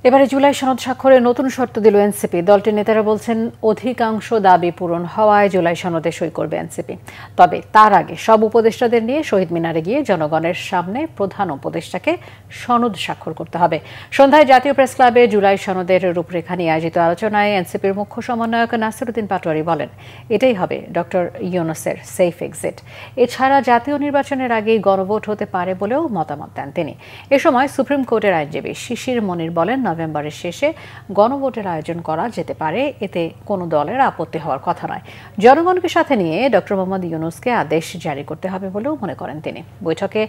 এবারে জুলাই সনদ স্বাক্ষরে নতুন শর্ত দিল এনসিপি। দলটির নেতারা বলছেন, অধিকাংশ দাবি পূরণ হওয়ায় জুলাই সনদে সই করবে এনসিপি। তবে তার আগে সব উপদেষ্টাদের নিয়ে শহীদ মিনারে গিয়ে জনগণের সামনে প্রধান উপদেষ্টাকে সনদ স্বাক্ষর করতে হবে। সন্ধ্যায় জাতীয় প্রেস ক্লাবে জুলাই সনদের রূপরেখা নিয়ে আয়োজিত আলোচনায় এনসিপির মুখ্য সমন্বয়ক নাসিরুদ্দিন পাটোয়ারি বলেন, এটাই হবে ডক্টর ইউনূসের সেফ এক্সিট। এছাড়া জাতীয় নির্বাচনের আগেই গণভোট হতে পারে বলেও মতামত দেন তিনি। এ সময় সুপ্রিম কোর্টের আইনজীবী শিশির মনির বলেন, নভেম্বরের শেষে গণভোটের আয়োজন করা যেতে পারে, এতে কোনো দলের আপত্তি হওয়ার কথা নয়। জনগণকে সাথে নিয়ে ডক্টর মোহাম্মদ ইউনূসকে আদেশ জারি করতে হবে বলেও মনে করেন তিনি। বৈঠকে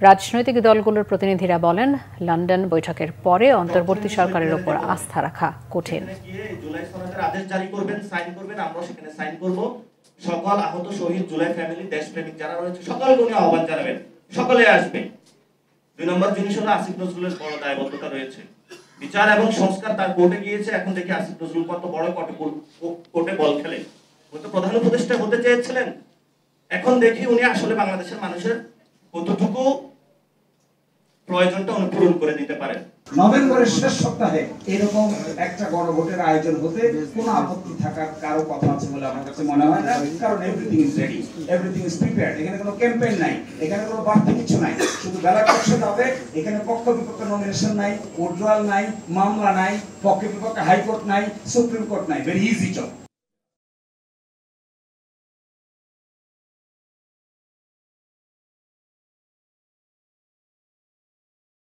রাজনৈতিক দলগুলোর প্রতিনিধিরা বলেন, লন্ডন বৈঠকের পরে অন্তর্বর্তী সরকারের উপর আস্থা রাখা কঠিন। জুলাই সনদের আদেশ জারি করবেন, সাইন করবেন, আমরা সেখানে সাইন করব। সকল আহত শহীদ জুলাই ফ্যামিলি, দেশপ্রেমিক যারা রয়েছে সকলকে উনি আহ্বান জানাবেন, সকলে আসবে। ২ নম্বর জিনিস হলো আসিফ নজরুলের বড় দায়বদ্ধতা রয়েছে, বিচার এবং সংস্কার। তার কোর্টে গিয়েছে, এখন দেখি আসিফ নজরুল কত বড় কোর্টে বল খেলে। উনি তো প্রধান উপদেষ্টা হতে চেয়েছিলেন, এখন দেখি উনি আসলে বাংলাদেশের মানুষের কতটুকু প্রয়োজনটা উনি পূরণ করে দিতে পারেন। নভেম্বরের শেষ সপ্তাহে এরকম একটা গণভোটের আয়োজন হতে কোনো আপত্তি থাকার কারো কথা আছে বলে আমার কাছে মনে হয় না, কারণ everything is ready, everything is prepared. এখানে কোনো ক্যাম্পেইন নাই, এখানে কোনো বাড়তি কিছু নাই, শুধু ব্যালট বক্সে হবে। এখানে পক্ষ বিপক্ষ নমিনেশন নাই, উইথড্রয়াল নাই, মামলা নাই, পক্ষে বিপক্ষে হাইকোর্ট নাই, সুপ্রিম কোর্ট নাই। Very easy job.